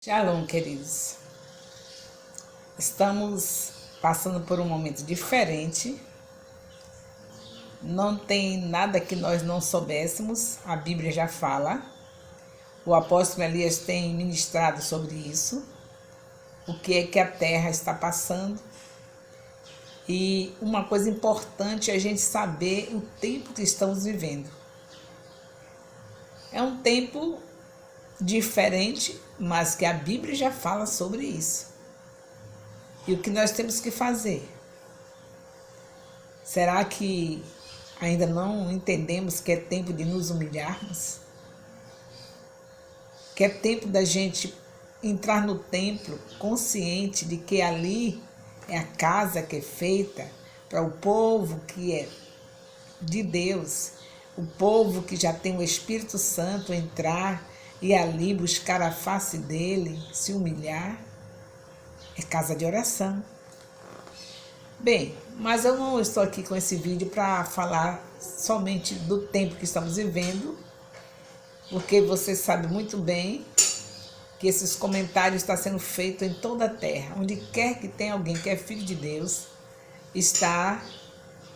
Shalom, queridos. Estamos passando por um momento diferente. Não tem nada que nós não soubéssemos, a Bíblia já fala. O apóstolo Elias tem ministrado sobre isso, o que é que a terra está passando. E uma coisa importante é a gente saber o tempo que estamos vivendo. É um tempo diferente, mas que a Bíblia já fala sobre isso. E o que nós temos que fazer? Será que ainda não entendemos que é tempo de nos humilharmos? Que é tempo da gente entrar no templo consciente de que ali é a casa que é feita para o povo que é de Deus, o povo que já tem o Espírito Santo entrar e ali buscar a face dele, se humilhar. É casa de oração. Bem, mas eu não estou aqui com esse vídeo para falar somente do tempo que estamos vivendo, porque você sabe muito bem que esses comentários estão sendo feitos em toda a terra. Onde quer que tenha alguém que é filho de Deus, está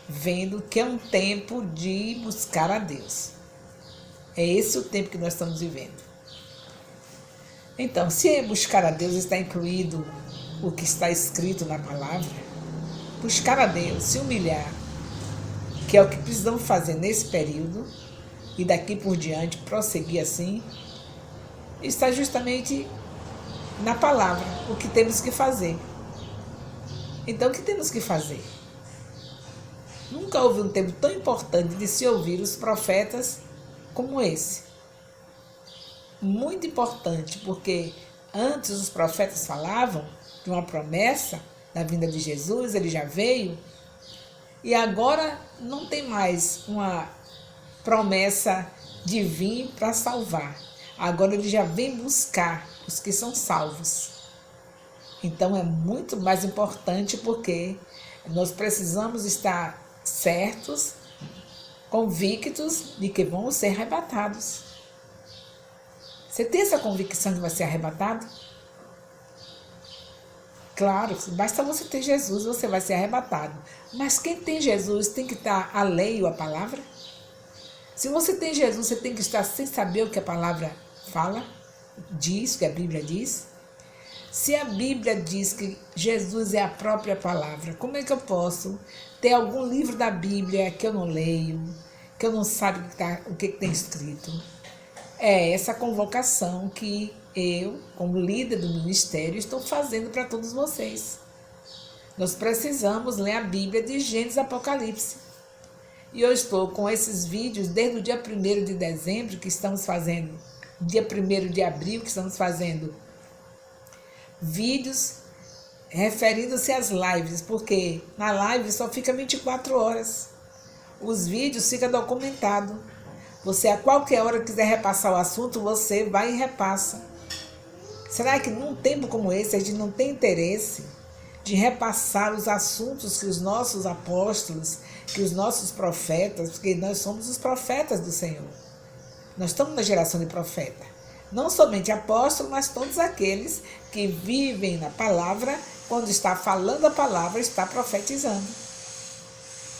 vendo que é um tempo de buscar a Deus. É esse o tempo que nós estamos vivendo. Então, se buscar a Deus está incluído o que está escrito na palavra, buscar a Deus, se humilhar, que é o que precisamos fazer nesse período, e daqui por diante prosseguir assim, está justamente na palavra, o que temos que fazer. Então, o que temos que fazer? Nunca houve um tempo tão importante de se ouvir os profetas como esse. Muito importante, porque antes os profetas falavam de uma promessa da vinda de Jesus, ele já veio, e agora não tem mais uma promessa de vir para salvar. Agora ele já vem buscar os que são salvos. Então é muito mais importante, porque nós precisamos estar certos, convictos de que vamos ser arrebatados. Você tem essa convicção de que vai ser arrebatado? Claro, basta você ter Jesus, você vai ser arrebatado. Mas quem tem Jesus tem que estar alheio à palavra? Se você tem Jesus, você tem que estar sem saber o que a palavra fala, diz, o que a Bíblia diz. Se a Bíblia diz que Jesus é a própria palavra, como é que eu posso ter algum livro da Bíblia que eu não leio, que eu não sabe o que tem escrito? É essa convocação que eu, como líder do ministério, estou fazendo para todos vocês. Nós precisamos ler a Bíblia de Gênesis e Apocalipse. E eu estou com esses vídeos desde o dia 1º de dezembro, que estamos fazendo, dia 1º de abril, que estamos fazendo vídeos referindo-se às lives, porque na live só fica 24 horas. Os vídeos ficam documentados. Você, a qualquer hora quiser repassar o assunto, você vai e repassa. Será que num tempo como esse a gente não tem interesse de repassar os assuntos que os nossos apóstolos, que os nossos profetas, porque nós somos os profetas do Senhor. Nós estamos na geração de profeta. Não somente apóstolos, mas todos aqueles que vivem na palavra, quando está falando a palavra, está profetizando.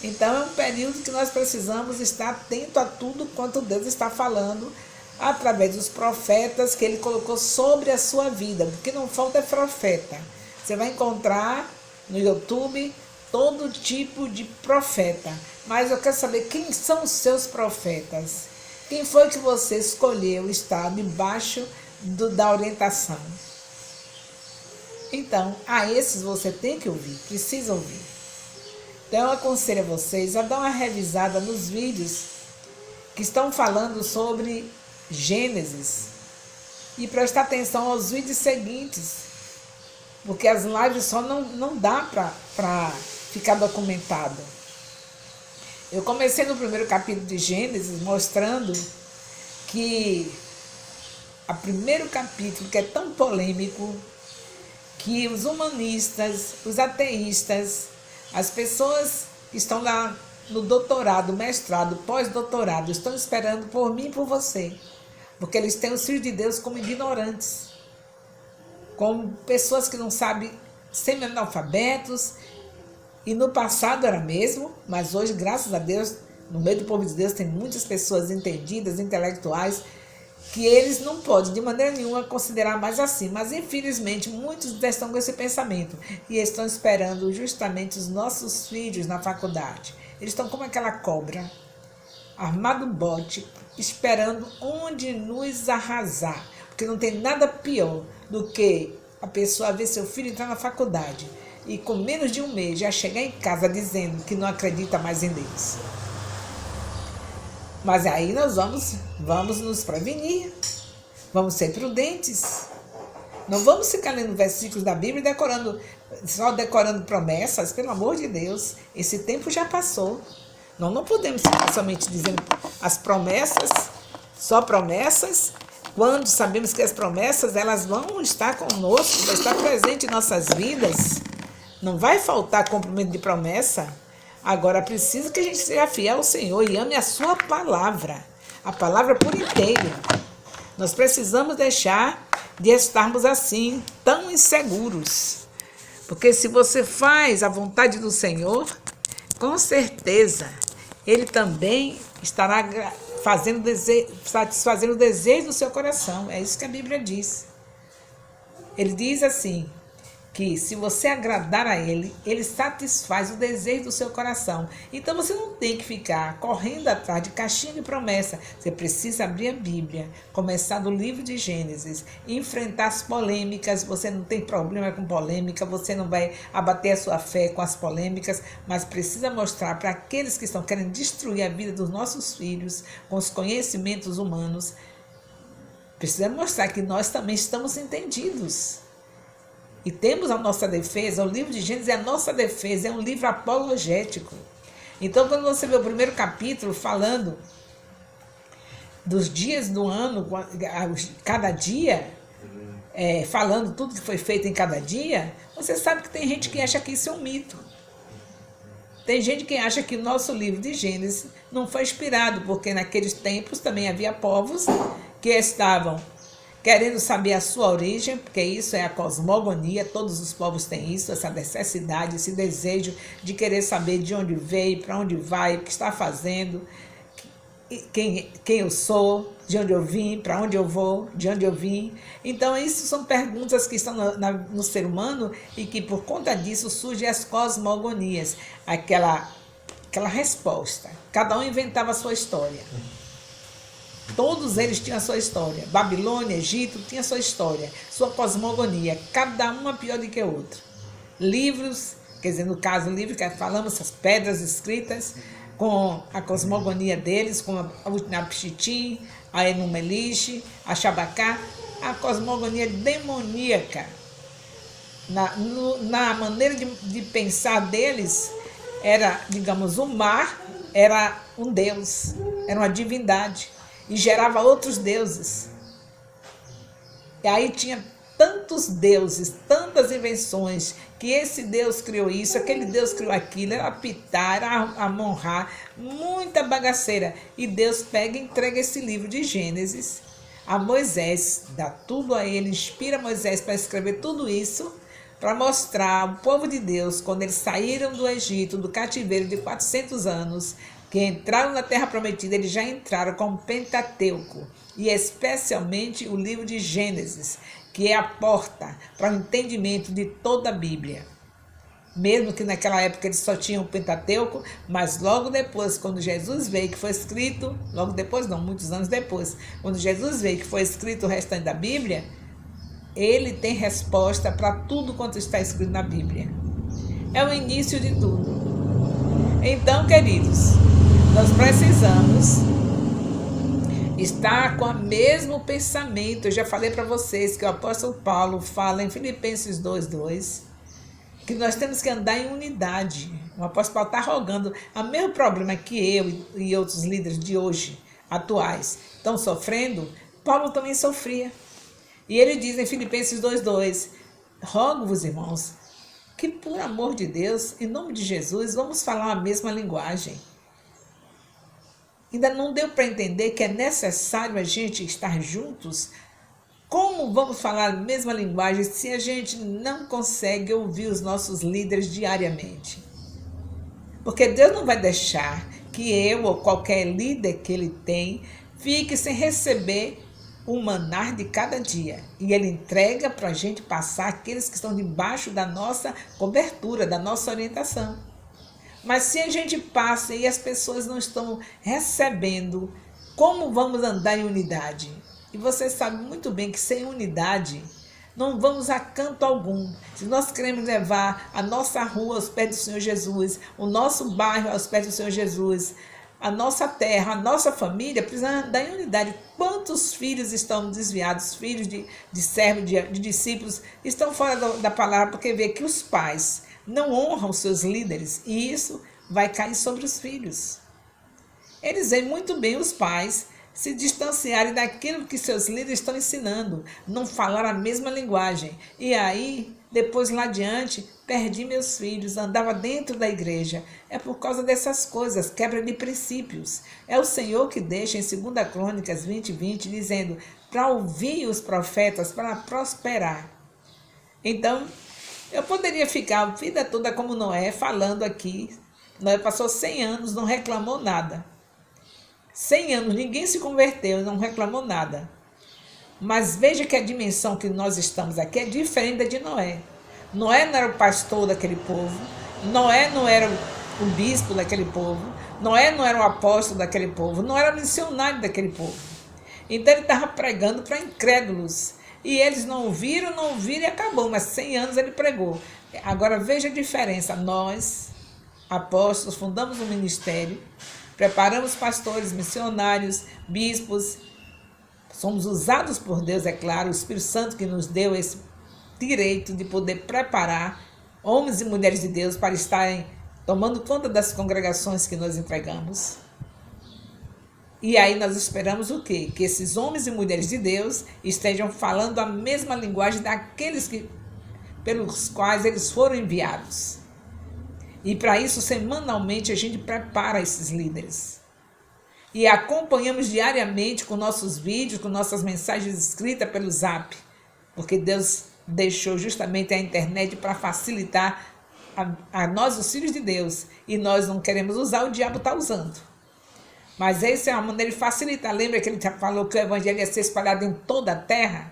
Então é um período que nós precisamos estar atento a tudo quanto Deus está falando através dos profetas que ele colocou sobre a sua vida, porque não falta profeta. Você vai encontrar no YouTube todo tipo de profeta, mas eu quero saber quem são os seus profetas. Quem foi que você escolheu estar debaixo da orientação? Então, a esses você tem que ouvir, precisa ouvir. Então eu aconselho a vocês a dar uma revisada nos vídeos que estão falando sobre Gênesis e prestar atenção aos vídeos seguintes, porque as lives só não dá para ficar documentado. Eu comecei no 1º capítulo de Gênesis mostrando que o 1º capítulo, que é tão polêmico, que os humanistas, os ateístas, as pessoas que estão lá no doutorado, mestrado, pós-doutorado, estão esperando por mim e por você, porque eles têm os filhos de Deus como ignorantes. como pessoas que não sabem, semi-analfabetos, e no passado era mesmo, mas hoje, graças a Deus, no meio do povo de Deus tem muitas pessoas entendidas, intelectuais, que eles não podem de maneira nenhuma considerar mais assim, mas infelizmente muitos estão com esse pensamento e estão esperando justamente os nossos filhos na faculdade. Eles estão como aquela cobra, armado um bote, esperando onde nos arrasar, porque não tem nada pior do que a pessoa ver seu filho entrar na faculdade e com menos de um mês já chegar em casa dizendo que não acredita mais em Deus. Mas aí nós vamos nos prevenir, vamos ser prudentes. Não vamos ficar lendo versículos da Bíblia e só decorando promessas, pelo amor de Deus. Esse tempo já passou. Nós não podemos ficar somente dizendo as promessas, só promessas, quando sabemos que as promessas elas vão estar conosco, vão estar presentes em nossas vidas. Não vai faltar cumprimento de promessa. Agora, precisa que a gente seja fiel ao Senhor e ame a sua palavra, a palavra por inteiro. Nós precisamos deixar de estarmos assim, tão inseguros. Porque se você faz a vontade do Senhor, com certeza, Ele também estará satisfazendo o desejo do seu coração. É isso que a Bíblia diz. Ele diz assim, que se você agradar a Ele, Ele satisfaz o desejo do seu coração. Então você não tem que ficar correndo atrás de caixinha de promessa. Você precisa abrir a Bíblia, começar do livro de Gênesis, enfrentar as polêmicas. Você não tem problema com polêmica, você não vai abater a sua fé com as polêmicas, mas precisa mostrar para aqueles que estão querendo destruir a vida dos nossos filhos com os conhecimentos humanos, precisa mostrar que nós também estamos entendidos. E temos a nossa defesa, o livro de Gênesis é a nossa defesa, é um livro apologético. Então, quando você vê o primeiro capítulo falando dos dias do ano, cada dia, falando tudo que foi feito em cada dia, você sabe que tem gente que acha que isso é um mito. Tem gente que acha que o nosso livro de Gênesis não foi inspirado, porque naqueles tempos também havia povos que estavam querendo saber a sua origem, porque isso é a cosmogonia, todos os povos têm isso, essa necessidade, esse desejo de querer saber de onde veio, para onde vai, o que está fazendo, quem eu sou, de onde eu vim, para onde eu vou, de onde eu vim. Então, isso são perguntas que estão no ser humano e que, por conta disso, surgem as cosmogonias, aquela resposta. Cada um inventava a sua história. Todos eles tinham a sua história. Babilônia, Egito, tinha a sua história, sua cosmogonia, cada uma pior do que a outra. Livros, quer dizer, no caso, livro que falamos, as pedras escritas, com a cosmogonia deles, com a Utnapishtim, a Enumelish, a Shabacá, a cosmogonia demoníaca. Na maneira de pensar deles, era, digamos, o mar era um deus, era uma divindade. E gerava outros deuses. E aí tinha tantos deuses, tantas invenções, que esse Deus criou isso, aquele Deus criou aquilo, era Pitá, era Amon-Ra, muita bagaceira. E Deus pega e entrega esse livro de Gênesis a Moisés, dá tudo a ele, inspira Moisés para escrever tudo isso, para mostrar ao povo de Deus, quando eles saíram do Egito, do cativeiro de 400 anos, que entraram na Terra Prometida, eles já entraram com o Pentateuco, e especialmente o livro de Gênesis, que é a porta para o entendimento de toda a Bíblia. Mesmo que naquela época eles só tinham o Pentateuco, mas logo depois, quando Jesus veio, que foi escrito, logo depois não, muitos anos depois, quando Jesus veio, que foi escrito o restante da Bíblia, ele tem resposta para tudo quanto está escrito na Bíblia. É o início de tudo. Então, queridos, nós precisamos estar com o mesmo pensamento. Eu já falei para vocês que o apóstolo Paulo fala em Filipenses 2:2, que nós temos que andar em unidade. O apóstolo Paulo está rogando. O mesmo problema que eu e outros líderes de hoje, atuais, estão sofrendo, Paulo também sofria. E ele diz em Filipenses 2:2, rogo-vos, irmãos, que por amor de Deus, em nome de Jesus, vamos falar a mesma linguagem. Ainda não deu para entender que é necessário a gente estar juntos, Como vamos falar a mesma linguagem se a gente não consegue ouvir os nossos líderes diariamente? Porque Deus não vai deixar que eu ou qualquer líder que ele tem fique sem receber o manar de cada dia. E ele entrega para a gente passar aqueles que estão debaixo da nossa cobertura, da nossa orientação. Mas se a gente passa e as pessoas não estão recebendo, como vamos andar em unidade? E você sabe muito bem que sem unidade não vamos a canto algum. Se nós queremos levar a nossa rua aos pés do Senhor Jesus, o nosso bairro aos pés do Senhor Jesus, a nossa terra, a nossa família, precisa andar em unidade. Quantos filhos estão desviados, filhos de servos, de discípulos, estão fora da palavra, porque vê que os pais não honram os seus líderes, e isso vai cair sobre os filhos. Eles veem muito bem os pais se distanciarem daquilo que seus líderes estão ensinando, não falar a mesma linguagem. E aí, depois lá adiante, perdi meus filhos, andava dentro da igreja. É por causa dessas coisas, quebra de princípios. É o Senhor que deixa em 2 Crônicas 20:20, dizendo, para ouvir os profetas, para prosperar. Então, eu poderia ficar a vida toda como Noé, falando aqui. Noé passou 100 anos, não reclamou nada. 100 anos, ninguém se converteu, não reclamou nada. Mas veja que a dimensão que nós estamos aqui é diferente da de Noé. Noé não era o pastor daquele povo, Noé não era o bispo daquele povo, Noé não era o apóstolo daquele povo, não era o missionário daquele povo. Então ele estava pregando para incrédulos. E eles não ouviram e acabou, mas 100 anos ele pregou. Agora veja a diferença. Nós, apóstolos, fundamos um ministério, preparamos pastores, missionários, bispos, somos usados por Deus, é claro, o Espírito Santo que nos deu esse direito de poder preparar homens e mulheres de Deus para estarem tomando conta das congregações que nós entregamos. E aí nós esperamos o quê? Que esses homens e mulheres de Deus estejam falando a mesma linguagem daqueles pelos quais eles foram enviados. E para isso, semanalmente, a gente prepara esses líderes. E acompanhamos diariamente com nossos vídeos, com nossas mensagens escritas pelo Zap. Porque Deus deixou justamente a internet para facilitar a nós, os filhos de Deus. E nós não queremos usar, o diabo está usando. Mas essa é uma maneira de facilitar. Lembra que ele já falou que o evangelho ia ser espalhado em toda a terra?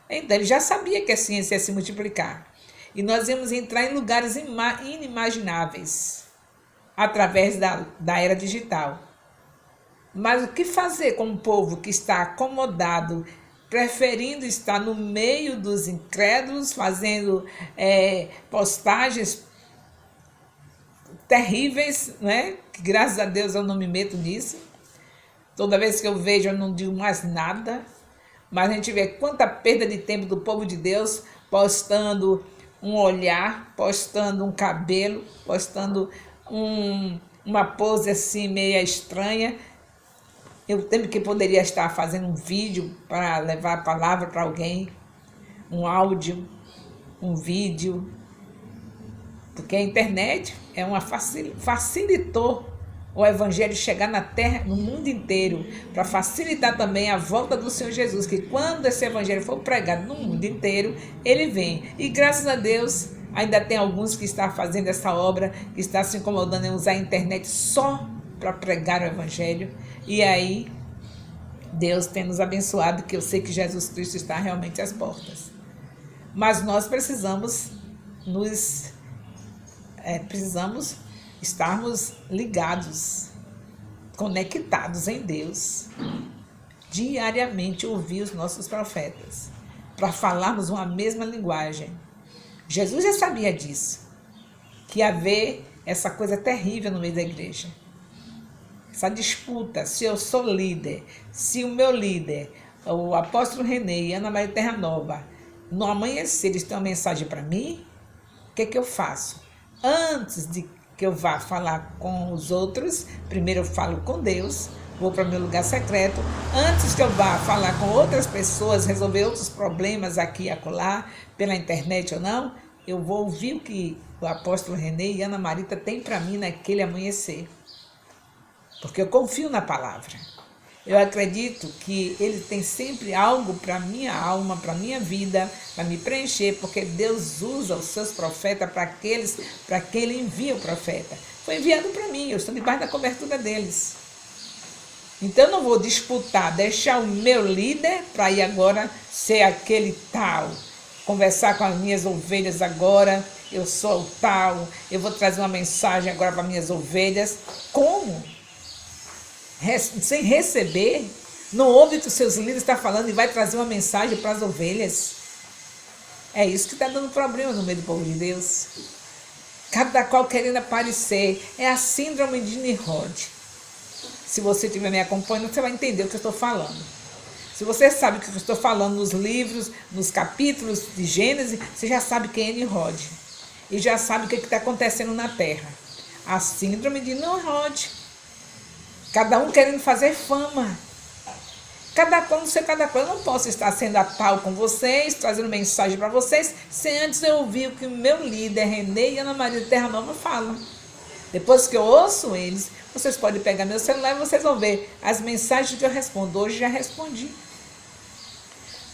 Então, ele já sabia que a ciência ia se multiplicar. E nós íamos entrar em lugares inimagináveis através da era digital. Mas o que fazer com um povo que está acomodado, preferindo estar no meio dos incrédulos, fazendo postagens terríveis, né? Que graças a Deus eu não me meto nisso. Toda vez que eu vejo eu não digo mais nada. Mas a gente vê quanta perda de tempo do povo de Deus postando um olhar, postando um cabelo, postando uma pose assim meia estranha. Eu tempo que poderia estar fazendo um vídeo para levar a palavra para alguém, um áudio, um vídeo, porque a internet facilitou o evangelho chegar na terra, no mundo inteiro, para facilitar também a volta do Senhor Jesus, que quando esse evangelho for pregado no mundo inteiro, ele vem. E graças a Deus, ainda tem alguns que estão fazendo essa obra, que estão se incomodando em usar a internet só para pregar o evangelho. E aí, Deus tem nos abençoado, que eu sei que Jesus Cristo está realmente às portas. Mas nós precisamos estarmos ligados, conectados em Deus, diariamente ouvir os nossos profetas, para falarmos uma mesma linguagem. Jesus já sabia disso, que ia haver essa coisa terrível no meio da igreja. Essa disputa, se eu sou líder, se o meu líder, o apóstolo René e Ana Maria Terra Nova, no amanhecer eles têm uma mensagem para mim, o que eu faço? Antes de que eu vá falar com os outros, primeiro eu falo com Deus, vou para o meu lugar secreto. Antes que eu vá falar com outras pessoas, resolver outros problemas aqui e acolá, pela internet ou não, eu vou ouvir o que o apóstolo René e Ana Marita têm para mim naquele amanhecer. Porque eu confio na palavra. Eu acredito que Ele tem sempre algo para minha alma, para minha vida, para me preencher, porque Deus usa os seus profetas para quem Ele envia o profeta. Foi enviado para mim, eu estou debaixo da cobertura deles. Então eu não vou disputar, deixar o meu líder para ir agora ser aquele tal, conversar com as minhas ovelhas agora, eu sou o tal, eu vou trazer uma mensagem agora para minhas ovelhas. Como? Sem receber? Não ouve o que os seus líderes estão falando e vai trazer uma mensagem para as ovelhas? É isso que está dando problema no meio do povo de Deus. Cada qual querendo aparecer. É a síndrome de Nimrod. Se você estiver me acompanhando, você vai entender o que eu estou falando. Se você sabe o que eu estou falando nos livros, nos capítulos de Gênesis, você já sabe quem é Nimrod. E já sabe o que está acontecendo na terra. A síndrome de Nimrod. Cada um querendo fazer fama. Cada qual, não sei cada qual. Eu não posso estar sendo a tal com vocês, trazendo mensagem para vocês, sem antes eu ouvir o que o meu líder, Renê e Ana Maria de Terra Nova falam. Depois que eu ouço eles, vocês podem pegar meu celular e vocês vão ver as mensagens que eu respondo. Hoje já respondi.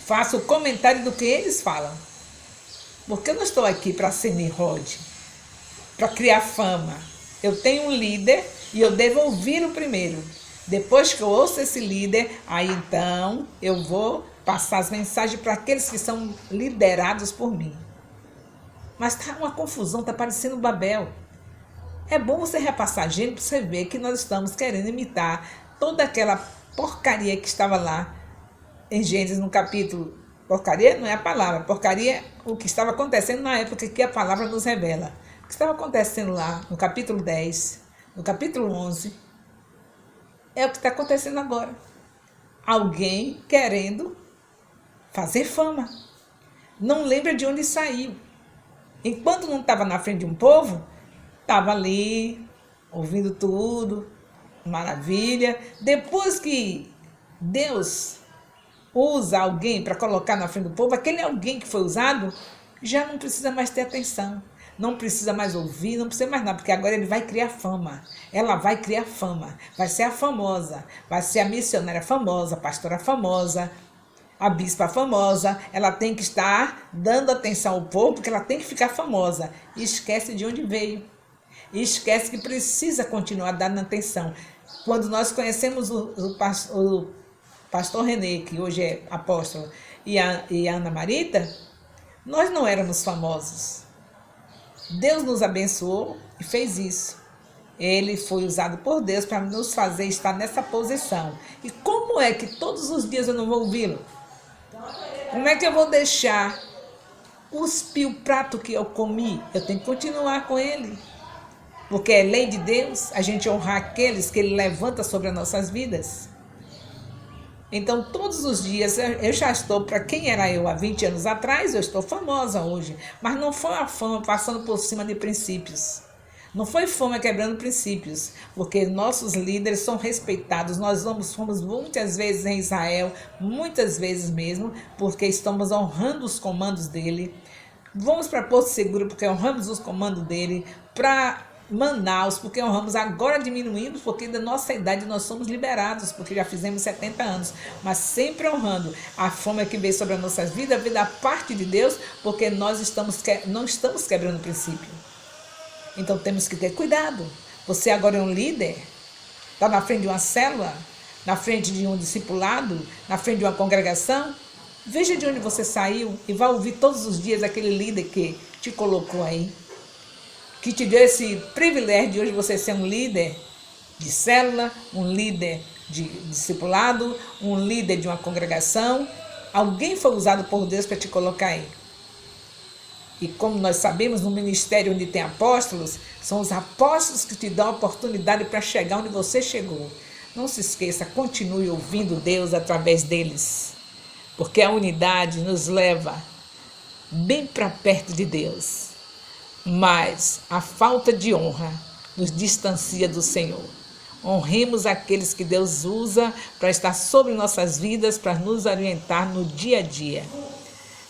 Faço o comentário do que eles falam. Porque eu não estou aqui para ser Nimrod, para criar fama. Eu tenho um líder e eu devo ouvir o primeiro. Depois que eu ouço esse líder, aí então eu vou passar as mensagens para aqueles que são liderados por mim. Mas está uma confusão, está parecendo Babel. É bom você repassar a gente para você ver que nós estamos querendo imitar toda aquela porcaria que estava lá em Gênesis no capítulo. Porcaria não é a palavra, porcaria é o que estava acontecendo na época que a palavra nos revela. O que estava acontecendo lá no capítulo 10, no capítulo 11, é o que está acontecendo agora. Alguém querendo fazer fama. Não lembra de onde saiu. Enquanto não estava na frente de um povo, estava ali, ouvindo tudo, maravilha. Depois que Deus usa alguém para colocar na frente do povo, aquele alguém que foi usado já não precisa mais ter atenção. Não precisa mais ouvir, não precisa mais nada, porque agora ele vai criar fama. Ela vai criar fama. Vai ser a famosa, vai ser a missionária famosa, a pastora famosa, a bispa famosa. Ela tem que estar dando atenção ao povo, porque ela tem que ficar famosa. E esquece de onde veio. E esquece que precisa continuar dando atenção. Quando nós conhecemos o pastor Renê, que hoje é apóstolo, e a Ana Marita, nós não éramos famosos. Deus nos abençoou e fez isso. Ele foi usado por Deus para nos fazer estar nessa posição. E como é que todos os dias eu não vou ouvi-lo? Como é que eu vou deixar cuspir o prato que eu comi? Eu tenho que continuar com ele. Porque é lei de Deus a gente honrar aqueles que Ele levanta sobre as nossas vidas. Então, todos os dias, eu já estou, para quem era eu há 20 anos atrás, eu estou famosa hoje. Mas não foi a fama passando por cima de princípios. Não foi fama quebrando princípios, porque nossos líderes são respeitados. Nós fomos muitas vezes em Israel, muitas vezes mesmo, porque estamos honrando os comandos dele. Vamos para Porto Seguro, porque honramos os comandos dele. Para Manaus, porque honramos, agora diminuímos, porque da nossa idade nós somos liberados, porque já fizemos 70 anos, mas sempre honrando a fama que veio sobre as nossas vidas, veio da parte de Deus, porque nós não estamos quebrando o princípio. Então temos que ter cuidado. Você agora é um líder, está na frente de uma célula, na frente de um discipulado, na frente de uma congregação. Veja de onde você saiu e vá ouvir todos os dias aquele líder que te colocou aí, que te deu esse privilégio de hoje você ser um líder de célula, um líder de discipulado, um líder de uma congregação. Alguém foi usado por Deus para te colocar aí. E como nós sabemos, no ministério onde tem apóstolos, são os apóstolos que te dão a oportunidade para chegar onde você chegou. Não se esqueça, continue ouvindo Deus através deles, porque a unidade nos leva bem para perto de Deus. Mas a falta de honra nos distancia do Senhor. Honremos aqueles que Deus usa para estar sobre nossas vidas, para nos orientar no dia a dia.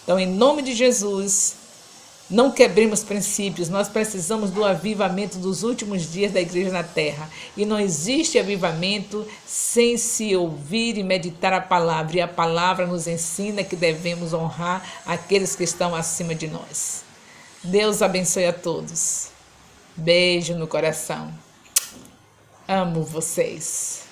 Então, em nome de Jesus, Não quebremos princípios, nós precisamos do avivamento dos últimos dias da igreja na terra. E não existe avivamento sem se ouvir e meditar a palavra. E a palavra nos ensina que devemos honrar aqueles que estão acima de nós. Deus abençoe a todos. Beijo no coração. Amo vocês.